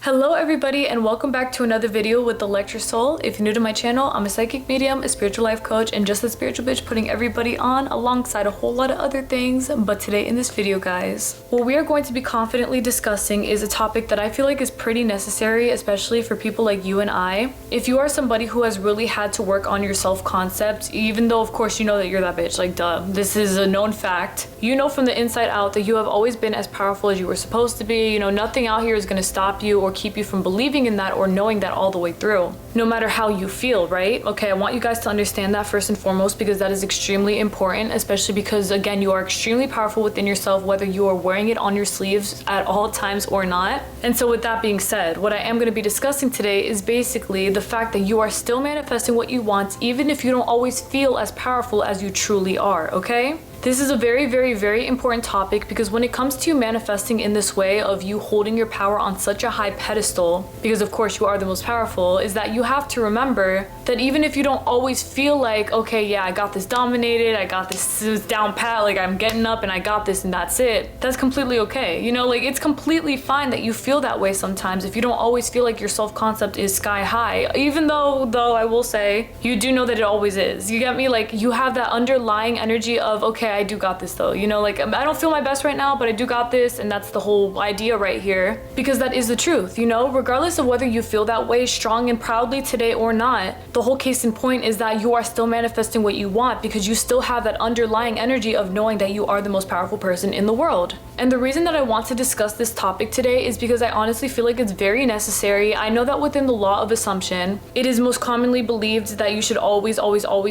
Hello everybody and welcome back to another video with the Lecture Soul. If you're new to my channel, I'm a psychic medium, a spiritual life coach, and just a spiritual bitch putting everybody on alongside a whole lot of other things. But today in this video, guys, what we are going to be confidently discussing is a topic that I feel like is pretty necessary, especially for people like you and I. If you are somebody who has really had to work on your self-concept, even though of course you know that you're that bitch, like duh, this is a known fact. You know from the inside out that you have always been as powerful as you were supposed to be. You know, nothing out here is going to stop you or keep you from believing in that or knowing that all the way through, no matter how you feel, right? Okay, I want you guys to understand that first and foremost, because that is extremely important, especially because again, you are extremely powerful within yourself, whether you are wearing it on your sleeves at all times or not. And so with that being said, what I am going to be discussing today is basically the fact that you are still manifesting what you want, even if you don't always feel as powerful as you truly are, okay? This is a very, very, very important topic because when it comes to you manifesting in this way of you holding your power on such a high pedestal, because of course you are the most powerful, is that you have to remember that even if you don't always feel like, okay, yeah, I got this dominated, I got this down pat, like I'm getting up and I got this and that's it, that's completely okay. You know, like it's completely fine that you feel that way sometimes if you don't always feel like your self-concept is sky high, even though I will say, you do know that it always is. You get me? Like you have that underlying energy of, okay, I do got this though, you know, like I don't feel my best right now, but I do got this, and that's the whole idea right here, because that is the truth, you know, regardless of whether you feel that way strong and proudly today or not. The whole case in point is that you are still manifesting what you want because you still have that underlying energy of knowing that you are the most powerful person in the world. And the reason that I want to discuss this topic today is because I honestly feel like it's very necessary. I know that within the law of assumption, it is most commonly believed that you should always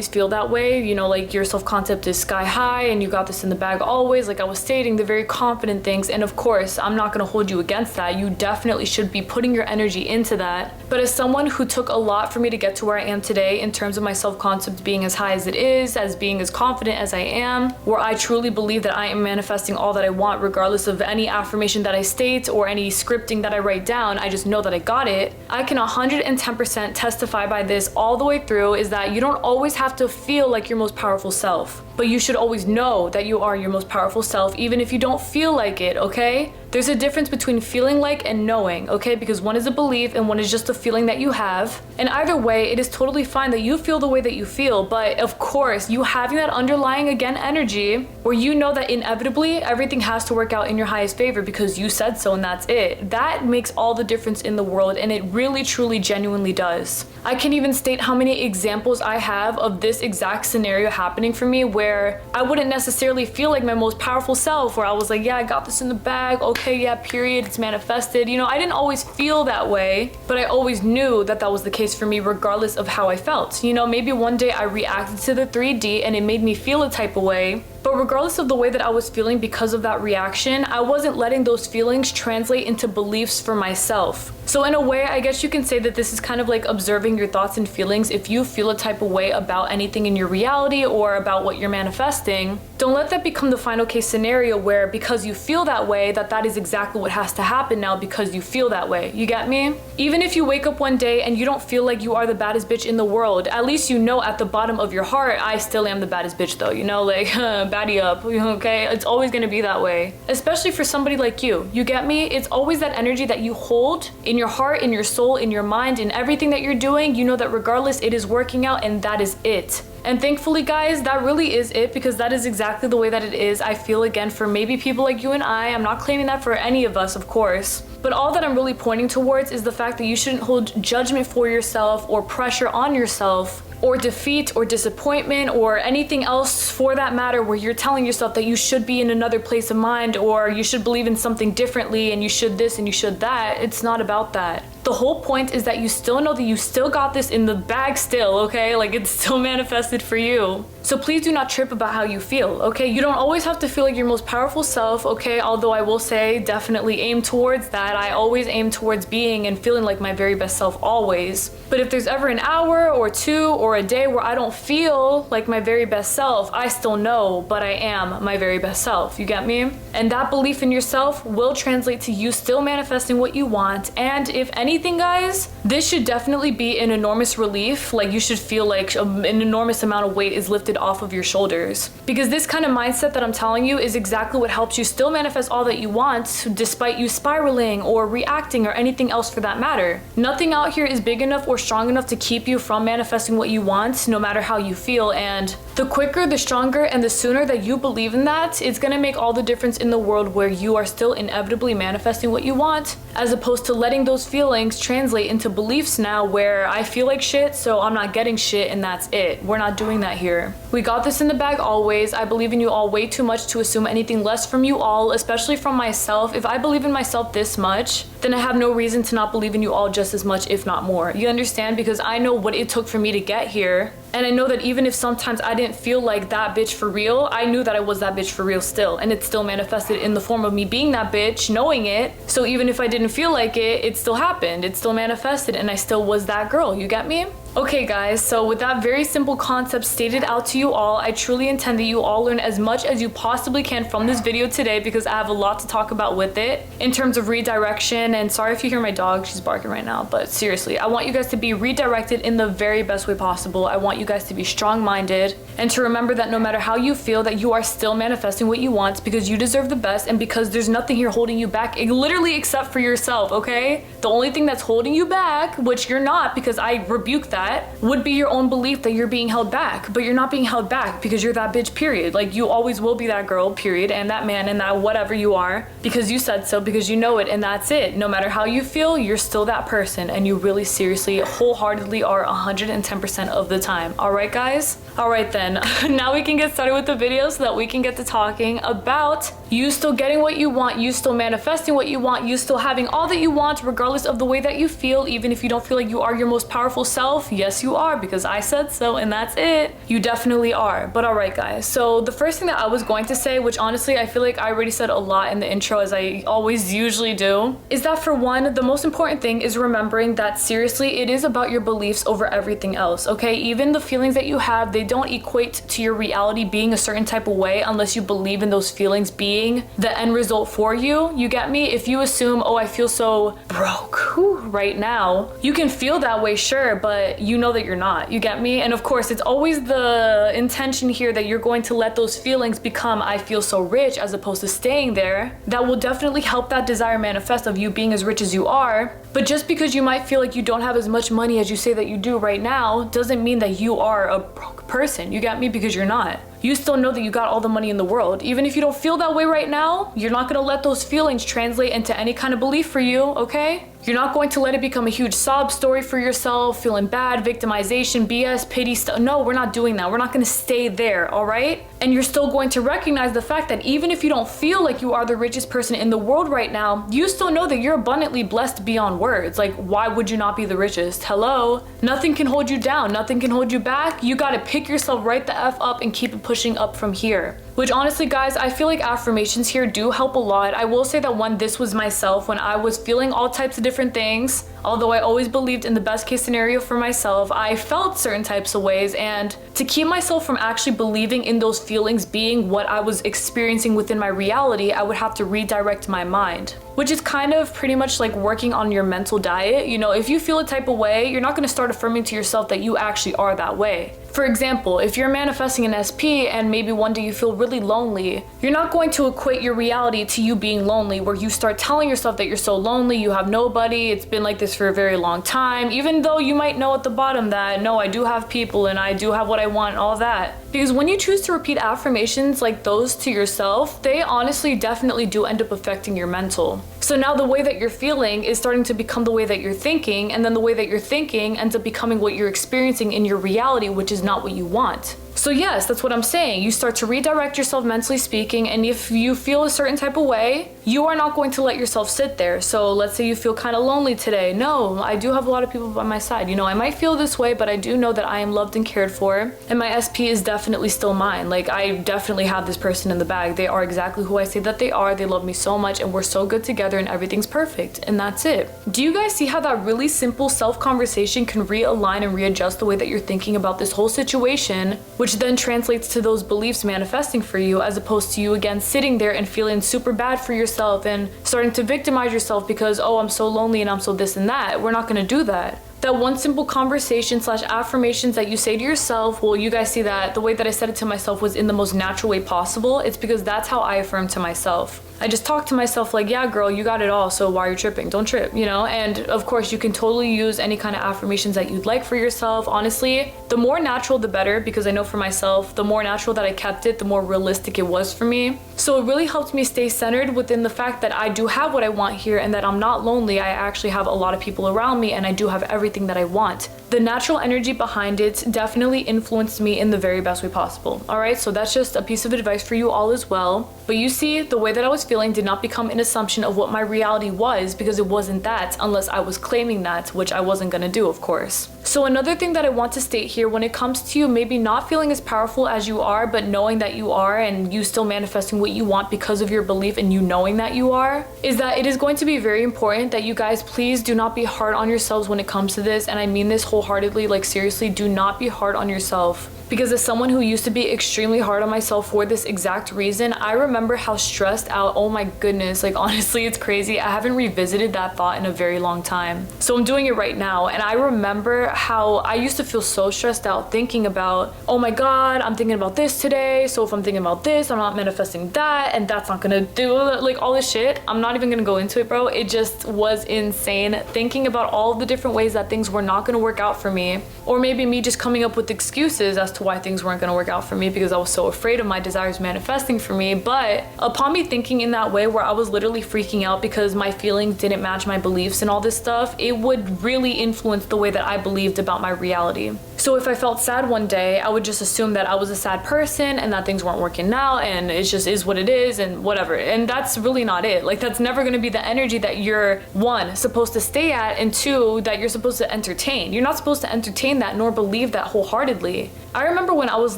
feel that way, you know, like your self-concept is sky high and you got this in the bag always, like I was stating, the very confident things. And of course, I'm not going to hold you against that. You definitely should be putting your energy into that. But as someone who took a lot for me to get to where I am today in terms of my self-concept being as high as it is, as being as confident as I am, where I truly believe that I am manifesting all that I want regardless of any affirmation that I state or any scripting that I write down, I just know that I got it. I can 110% testify by this all the way through, is that you don't always have to feel like your most powerful self, but you should always know that you are your most powerful self, even if you don't feel like it, okay? There's a difference between feeling like and knowing, okay? Because one is a belief and one is just a feeling that you have. And either way, it is totally fine that you feel the way that you feel. But of course, you having that underlying, again, energy where you know that inevitably everything has to work out in your highest favor because you said so and that's it. That makes all the difference in the world, and it really, truly, genuinely does. I can't even state how many examples I have of this exact scenario happening for me where I wouldn't necessarily feel like my most powerful self, where I was like, yeah, I got this in the bag, okay, yeah, period, it's manifested. You know, I didn't always feel that way, but I always knew that that was the case for me regardless of how I felt. You know, maybe one day I reacted to the 3D and it made me feel a type of way, but regardless of the way that I was feeling because of that reaction, I wasn't letting those feelings translate into beliefs for myself. So in a way, I guess you can say that this is kind of like observing your thoughts and feelings. If you feel a type of way about anything in your reality or about what you're manifesting, don't let that become the final case scenario where because you feel that way, that is exactly what has to happen now because you feel that way. You get me? Even if you wake up one day and you don't feel like you are the baddest bitch in the world, at least you know at the bottom of your heart, I still am the baddest bitch though, you know, like baddie up, okay? It's always gonna be that way, especially for somebody like you. You get me? It's always that energy that you hold in your heart, in your soul, in your mind, in everything that you're doing. You know that regardless, it is working out, and that is it. And thankfully, guys, that really is it, because that is exactly the way that it is, I feel, again, for maybe people like you and I. I'm not claiming that for any of us, of course. But all that I'm really pointing towards is the fact that you shouldn't hold judgment for yourself or pressure on yourself or defeat or disappointment or anything else for that matter where you're telling yourself that you should be in another place of mind or you should believe in something differently and you should this and you should that. It's not about that. The whole point is that you still know that you still got this in the bag still, okay? Like it's still manifested for you. So please do not trip about how you feel, okay? You don't always have to feel like your most powerful self, okay? Although I will say definitely aim towards that. I always aim towards being and feeling like my very best self always. But if there's ever an hour or two or a day where I don't feel like my very best self, I still know, but I am my very best self. You get me? And that belief in yourself will translate to you still manifesting what you want. And if anything, guys, this should definitely be an enormous relief. Like you should feel like an enormous amount of weight is lifted lifted off of your shoulders. Because this kind of mindset that I'm telling you is exactly what helps you still manifest all that you want despite you spiraling or reacting or anything else for that matter. Nothing out here is big enough or strong enough to keep you from manifesting what you want, no matter how you feel. And the quicker, the stronger, and the sooner that you believe in that, it's gonna make all the difference in the world where you are still inevitably manifesting what you want, as opposed to letting those feelings translate into beliefs now where I feel like shit, so I'm not getting shit and that's it. We're not doing that here. We got this in the bag always. I believe in you all way too much to assume anything less from you all, especially from myself. If I believe in myself this much, then I have no reason to not believe in you all just as much, if not more. You understand? Because I know what it took for me to get here. And I know that even if sometimes I didn't feel like that bitch for real, I knew that I was that bitch for real still. And it still manifested in the form of me being that bitch, knowing it. So even if I didn't feel like it, it still happened. It still manifested and I still was that girl. You get me? Okay guys, so with that very simple concept stated out to you all, I truly intend that you all learn as much as you possibly can from this video today, because I have a lot to talk about with it in terms of redirection. And sorry if you hear my dog, she's barking right now, but seriously, I want you guys to be redirected in the very best way possible. I want you guys to be strong-minded and to remember that no matter how you feel, that you are still manifesting what you want, because you deserve the best and because there's nothing here holding you back, literally except for yourself, okay? The only thing that's holding you back, which you're not, because I rebuke that, would be your own belief that you're being held back. But you're not being held back because you're that bitch, period. Like, you always will be that girl, period, and that man and that whatever you are, because you said so, because you know it, and that's it. No matter how you feel, you're still that person, and you really seriously wholeheartedly are 110% of the time. All right guys? All right then. Now we can get started with the video so that we can get to talking about you still getting what you want, you still manifesting what you want, you still having all that you want regardless of the way that you feel, even if you don't feel like you are your most powerful self. Yes, you are, because I said so, and that's it. You definitely are. But all right guys, so the first thing that I was going to say, which honestly I feel like I already said a lot in the intro, as I always usually do, is that for one, the most important thing is remembering that seriously it is about your beliefs over everything else, okay? Even the feelings that you have, they don't equate to your reality being a certain type of way unless you believe in those feelings being the end result for you. You get me? If you assume, oh, I feel so broke right now, you can feel that way, sure, but you know that you're not. You get me? And of course, it's always the intention here that you're going to let those feelings become I feel so rich, as opposed to staying there. That will definitely help that desire manifest of you being as rich as you are. But just because you might feel like you don't have as much money as you say that you do right now doesn't mean that you are a broke person. You get me? Because you're not. You still know that you got all the money in the world. Even if you don't feel that way right now, you're not gonna let those feelings translate into any kind of belief for you, okay? You're not going to let it become a huge sob story for yourself, feeling bad, victimization, BS, pity stuff. No, we're not doing that. We're not gonna stay there, all right? And you're still going to recognize the fact that even if you don't feel like you are the richest person in the world right now, you still know that you're abundantly blessed beyond words. Like, why would you not be the richest? Hello? Nothing can hold you down. Nothing can hold you back. You gotta pick yourself right the F up and keep it pushing up from here. Which honestly guys, I feel like affirmations here do help a lot. I will say that when this was myself, when I was feeling all types of different things, although I always believed in the best case scenario for myself, I felt certain types of ways, and to keep myself from actually believing in those feelings being what I was experiencing within my reality, I would have to redirect my mind. Which is kind of pretty much like working on your mental diet. You know, if you feel a type of way, you're not gonna start affirming to yourself that you actually are that way. For example, if you're manifesting an SP and maybe one day you feel really lonely, you're not going to equate your reality to you being lonely, where you start telling yourself that you're so lonely, you have nobody, it's been like this for a very long time, even though you might know at the bottom that, no, I do have people and I do have what I want, all that. Because when you choose to repeat affirmations like those to yourself, they honestly definitely do end up affecting your mental. So now the way that you're feeling is starting to become the way that you're thinking, and then the way that you're thinking ends up becoming what you're experiencing in your reality, which is not what you want. So yes, that's what I'm saying. You start to redirect yourself mentally speaking, and if you feel a certain type of way, you are not going to let yourself sit there. So let's say you feel kind of lonely today. No, I do have a lot of people by my side. You know, I might feel this way, but I do know that I am loved and cared for, and my SP is definitely still mine. Like, I definitely have this person in the bag. They are exactly who I say that they are. They love me so much, and we're so good together, and everything's perfect, and that's it. Do you guys see how that really simple self-conversation can realign and readjust the way that you're thinking about this whole situation, which then translates to those beliefs manifesting for you, as opposed to you again sitting there and feeling super bad for yourself and starting to victimize yourself because, oh, I'm so lonely and I'm so this and that. We're not gonna do that. that one simple conversation / affirmations that you say to yourself, well, you guys see that the way that I said it to myself was in the most natural way possible. It's because that's how I affirm to myself. I just talk to myself like, yeah, girl, you got it all. So why are you tripping? Don't trip, you know? And of course, you can totally use any kind of affirmations that you'd like for yourself. Honestly, the more natural, the better, because I know for myself, the more natural that I kept it, the more realistic it was for me. So it really helped me stay centered within the fact that I do have what I want here and that I'm not lonely. I actually have a lot of people around me and I do have everything that I want. The natural energy behind it definitely influenced me in the very best way possible. All right, so that's just a piece of advice for you all as well. But you see, the way that I was feeling did not become an assumption of what my reality was, because it wasn't that unless I was claiming that, which I wasn't gonna do, of course. So another thing that I want to state here when it comes to you maybe not feeling as powerful as you are, but knowing that you are and you still manifesting what you want because of your belief and you knowing that you are, is that it is going to be very important that you guys please do not be hard on yourselves when it comes to this. And I mean this wholeheartedly, like seriously, do not be hard on yourself. Because as someone who used to be extremely hard on myself for this exact reason, I remember how stressed out, oh my goodness, like honestly, it's crazy. I haven't revisited that thought in a very long time. So I'm doing it right now. And I remember how I used to feel so stressed out thinking about, oh my God, I'm thinking about this today. So if I'm thinking about this, I'm not manifesting that, and that's not gonna do, like all this shit. I'm not even gonna go into it, bro. It just was insane thinking about all of the different ways that things were not gonna work out for me. Or maybe me just coming up with excuses as to why things weren't going to work out for me because I was so afraid of my desires manifesting for me. But upon me thinking in that way, where I was literally freaking out because my feelings didn't match my beliefs and all this stuff, it would really influence the way that I believed about my reality. So if I felt sad one day, I would just assume that I was a sad person and that things weren't working out and it just is what it is and whatever. And that's really not it. Like, that's never going to be the energy that you're, one, supposed to stay at, and two, that you're supposed to entertain. You're not supposed to entertain that nor believe that wholeheartedly. I remember when I was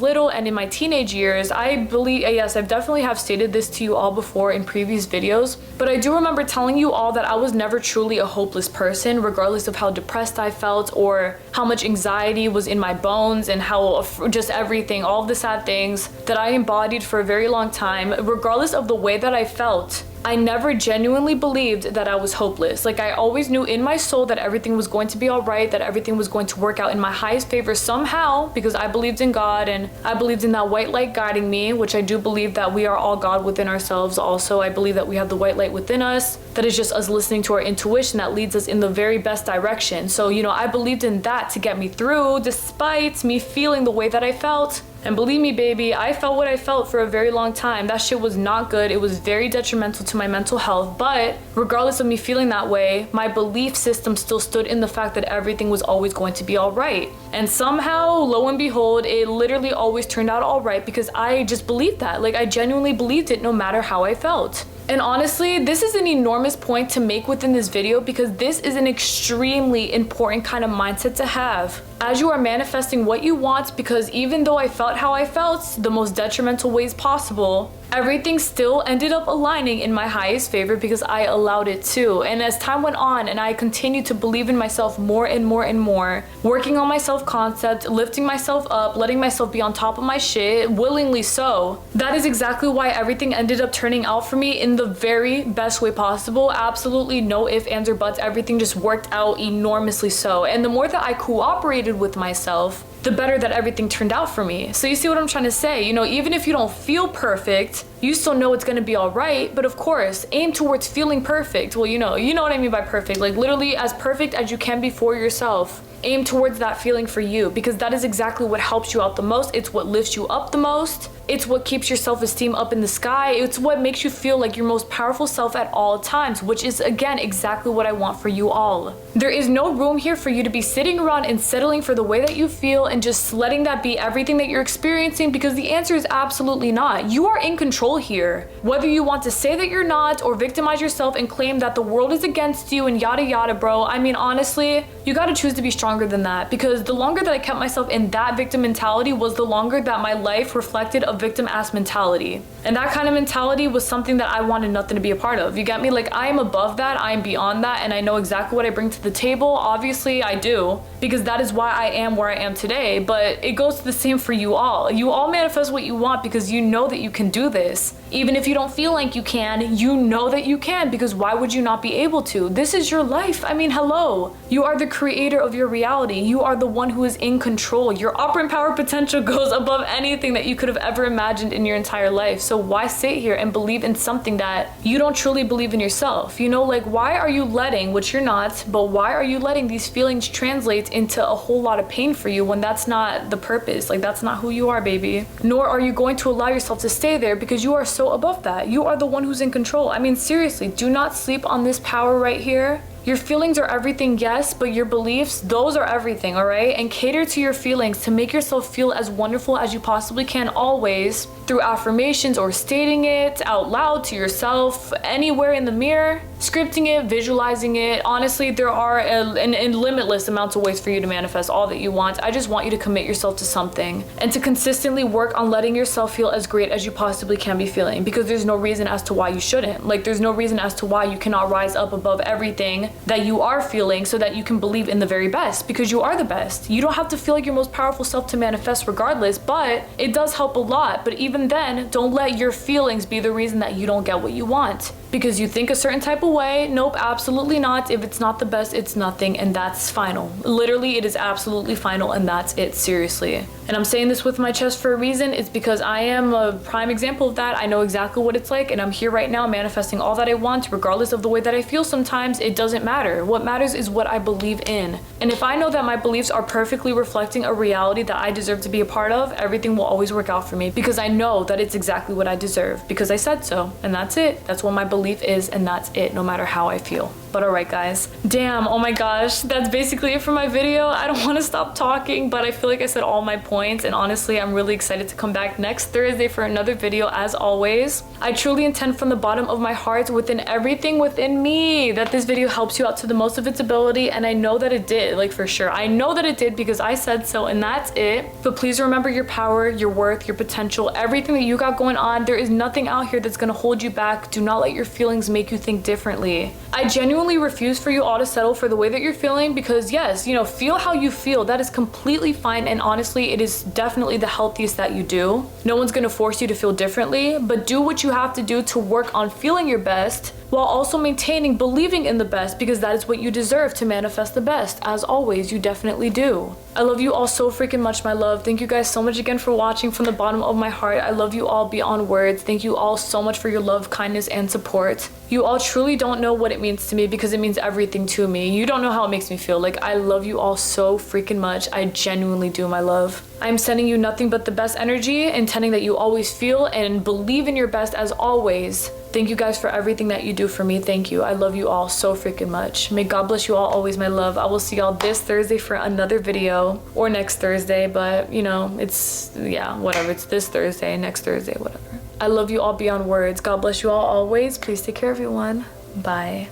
little and in my teenage years, I believe, yes, I've definitely have stated this to you all before in previous videos, but I do remember telling you all that I was never truly a hopeless person, regardless of how depressed I felt or how much anxiety was in my bones and how just everything, all of the sad things that I embodied for a very long time, regardless of the way that I felt. I never genuinely believed that I was hopeless. Like, I always knew in my soul that everything was going to be all right, that everything was going to work out in my highest favor somehow, because I believed in God and I believed in that white light guiding me, which I do believe that we are all God within ourselves. Also, I believe that we have the white light within us, that is just us listening to our intuition that leads us in the very best direction. So, you know, I believed in that to get me through, despite me feeling the way that I felt. And believe me, baby, I felt what I felt for a very long time. That shit was not good. It was very detrimental to my mental health. But regardless of me feeling that way, my belief system still stood in the fact that everything was always going to be all right. And somehow, lo and behold, it literally always turned out all right because I just believed that. Like, I genuinely believed it no matter how I felt. And honestly, this is an enormous point to make within this video because this is an extremely important kind of mindset to have as you are manifesting what you want, because even though I felt how I felt, the most detrimental ways possible, everything still ended up aligning in my highest favor because I allowed it to. And as time went on and I continued to believe in myself more and more and more, working on my self-concept, lifting myself up, letting myself be on top of my shit, willingly so, that is exactly why everything ended up turning out for me in the very best way possible. Absolutely no ifs, ands, or buts. Everything just worked out enormously so. And the more that I cooperated with myself, the better that everything turned out for me. So you see what I'm trying to say? You know, even if you don't feel perfect, you still know it's gonna be all right. But of course, aim towards feeling perfect. Well, you know what I mean by perfect. Like, literally as perfect as you can be for yourself. Aim towards that feeling for you, because that is exactly what helps you out the most. It's what lifts you up the most. It's what keeps your self-esteem up in the sky. It's what makes you feel like your most powerful self at all times, which is, again, exactly what I want for you all. There is no room here for you to be sitting around and settling for the way that you feel and just letting that be everything that you're experiencing, because the answer is absolutely not. You are in control here. Whether you want to say that you're not or victimize yourself and claim that the world is against you and yada yada, bro. I mean, honestly, you gotta choose to be stronger than that, because the longer that I kept myself in that victim mentality was the longer that my life reflected a victim ass mentality. And that kind of mentality was something that I wanted nothing to be a part of. You get me? Like, I am above that, I am beyond that, and I know exactly what I bring to the table. Obviously, I do, because that is why I am where I am today. But it goes to the same for you all. You all manifest what you want because you know that you can do this. Even if you don't feel like you can, you know that you can, because why would you not be able to? This is your life. I mean, hello. You are the creator of your reality. You are the one who is in control. Your operant power potential goes above anything that you could have ever imagined in your entire life. So why sit here and believe in something that you don't truly believe in yourself? You know, like, why are you letting, which you're not, but why are you letting these feelings translate into a whole lot of pain for you when that's not the purpose? Like, that's not who you are, baby. Nor are you going to allow yourself to stay there, because you are so above that. You are the one who's in control. I mean, seriously, do not sleep on this power right here. Your feelings are everything, yes, but your beliefs, those are everything, all right? And cater to your feelings to make yourself feel as wonderful as you possibly can, always, through affirmations or stating it out loud to yourself, anywhere in the mirror, scripting it, visualizing it. Honestly, there are an limitless amounts of ways for you to manifest all that you want. I just want you to commit yourself to something and to consistently work on letting yourself feel as great as you possibly can be feeling, because there's no reason as to why you shouldn't. Like, there's no reason as to why you cannot rise up above everything that you are feeling so that you can believe in the very best, because you are the best. You don't have to feel like your most powerful self to manifest regardless, but it does help a lot. But even then, don't let your feelings be the reason that you don't get what you want. Because you think a certain type of way. Nope, absolutely not. If it's not the best, it's nothing, and that's final. Literally, it is absolutely final, and that's it, seriously. And I'm saying this with my chest for a reason. It's because I am a prime example of that. I know exactly what it's like, and I'm here right now manifesting all that I want, regardless of the way that I feel sometimes. It doesn't matter. What matters is what I believe in. And if I know that my beliefs are perfectly reflecting a reality that I deserve to be a part of, everything will always work out for me, because I know that it's exactly what I deserve, because I said so, and that's it. That's what my belief is, and that's it, no matter how I feel. But alright guys, damn, oh my gosh, that's basically it for my video. I don't want to stop talking, but I feel like I said all my points, and honestly, I'm really excited to come back next Thursday for another video as always. I truly intend from the bottom of my heart, within everything within me, that this video helps you out to the most of its ability, and I know that it did, like, for sure. I know that it did, because I said so, and that's it. But please remember your power, your worth, your potential, everything that you got going on. There is nothing out here that's gonna hold you back. Do not let your feelings make you think differently. I genuinely refuse for you all to settle for the way that you're feeling, because yes, you know, feel how you feel. That is completely fine, and honestly, it is definitely the healthiest that you do. No one's gonna force you to feel differently, but do what you have to do to work on feeling your best, while also maintaining believing in the best, because that is what you deserve to manifest the best. As always, you definitely do. I love you all so freaking much, my love. Thank you guys so much again for watching from the bottom of my heart. I love you all beyond words. Thank you all so much for your love, kindness, and support. You all truly don't know what it means to me, because it means everything to me. You don't know how it makes me feel. Like, I love you all so freaking much. I genuinely do, my love. I'm sending you nothing but the best energy, intending that you always feel and believe in your best as always. Thank you guys for everything that you do for me. Thank you. I love you all so freaking much. May God bless you all always, my love. I will see y'all this Thursday for another video, or next Thursday, but you know, it's, yeah, whatever. It's this Thursday, next Thursday, whatever. I love you all beyond words. God bless you all always. Please take care, everyone. Bye.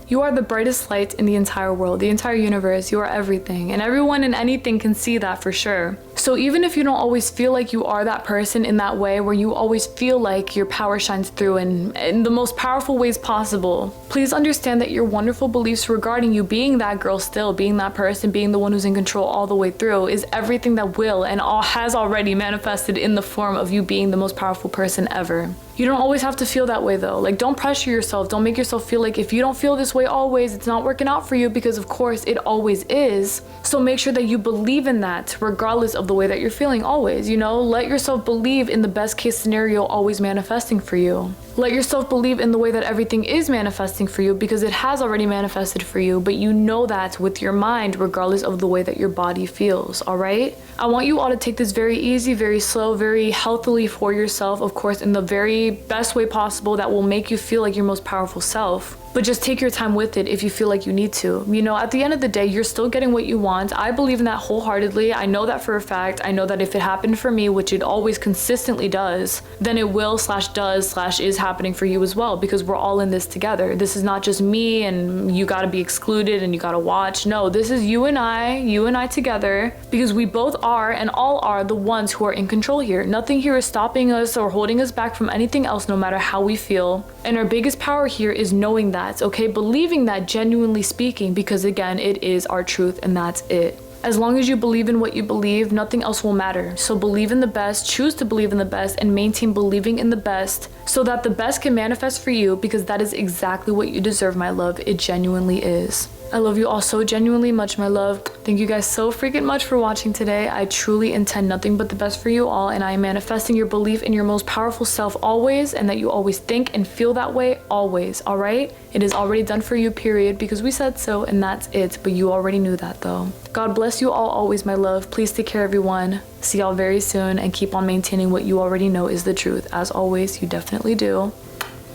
You are the brightest light in the entire world, the entire universe. You are everything, and everyone and anything can see that for sure. So even if you don't always feel like you are that person in that way, where you always feel like your power shines through in the most powerful ways possible, please understand that your wonderful beliefs regarding you being that girl still, being that person, being the one who's in control all the way through, is everything that will and has already manifested in the form of you being the most powerful person ever. You don't always have to feel that way though. Like, don't pressure yourself. Don't make yourself feel like if you don't feel this way always, it's not working out for you, because of course it always is. So make sure that you believe in that regardless of the way that you're feeling always, you know? Let yourself believe in the best case scenario always manifesting for you. Let yourself believe in the way that everything is manifesting for you, because it has already manifested for you, but you know that with your mind regardless of the way that your body feels, all right? I want you all to take this very easy, very slow, very healthily for yourself, of course, in the very best way possible that will make you feel like your most powerful self. But just take your time with it if you feel like you need to. You know, at the end of the day, you're still getting what you want. I believe in that wholeheartedly. I know that for a fact. I know that if it happened for me, which it always consistently does, then it will / is happening for you as well, because we're all in this together. This is not just me and you gotta be excluded and you gotta watch. No, this is you and I together, because we both are and all are the ones who are in control here. Nothing here is stopping us or holding us back from anything else, no matter how we feel. And our biggest power here is knowing that, okay? Believing that, genuinely speaking, because again, it is our truth and that's it. As long as you believe in what you believe, nothing else will matter. So believe in the best, choose to believe in the best, and maintain believing in the best so that the best can manifest for you, because that is exactly what you deserve, my love. It genuinely is. I love you all so genuinely much, my love. Thank you guys so freaking much for watching today. I truly intend nothing but the best for you all, and I am manifesting your belief in your most powerful self always, and that you always think and feel that way always, all right? It is already done for you, period, because we said so, and that's it. But you already knew that, though. God bless you all always, my love. Please take care, everyone. See y'all very soon, and keep on maintaining what you already know is the truth. As always, you definitely do.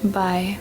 Bye.